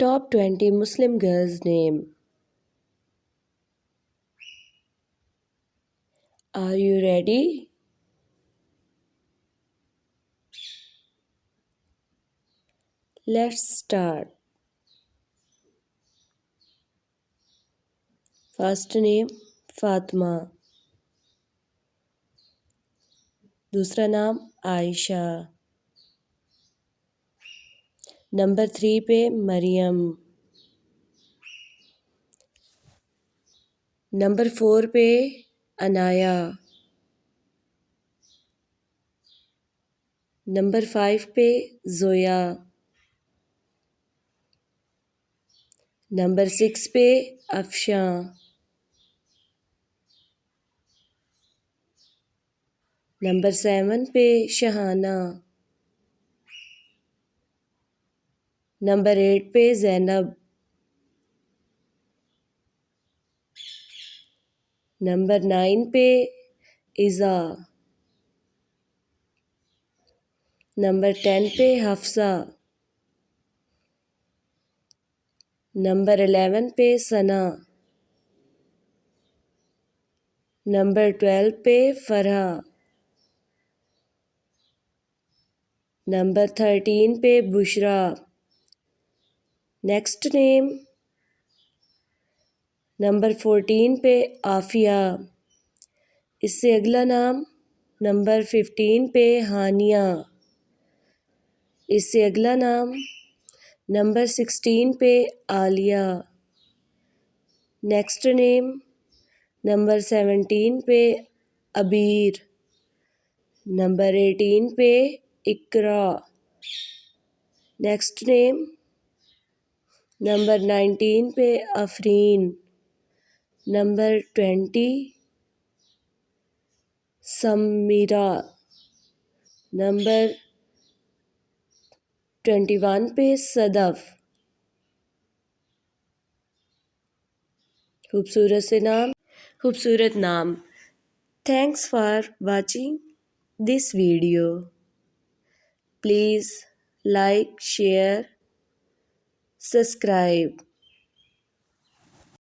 Top 20 Muslim girls' name. Are you ready? Let's start. First name Fatima. दूसरा नाम Ayesha. Number 3 पे Maryam. Number 4 पे Anaya. Number 5 पे जोया. नंबर 6 पे अफशां. नंबर 7 पे शहाना. नंबर 8 पे ज़ैनब. नंबर 9 पे इज़ा. नंबर 10 पे हफ्सा. नंबर 11 पे सना. नंबर 12 पे फरहा. नंबर 13 पे बुशरा. नेक्स्ट नेम नंबर 14 पे आफिया. इससे अगला नाम नंबर 15 पे हानिया. इससे अगला नाम नंबर 16 पे आलिया. नेक्स्ट नेम नंबर 17 पे अबीर. नंबर 18 पे इकरा. नेक्स्ट नेम नंबर 19 पे अफरीन. नंबर 20 समीरा. नंबर 21 पे सदफ. खूबसूरत नाम. Thanks for watching this video. Please like share subscribe.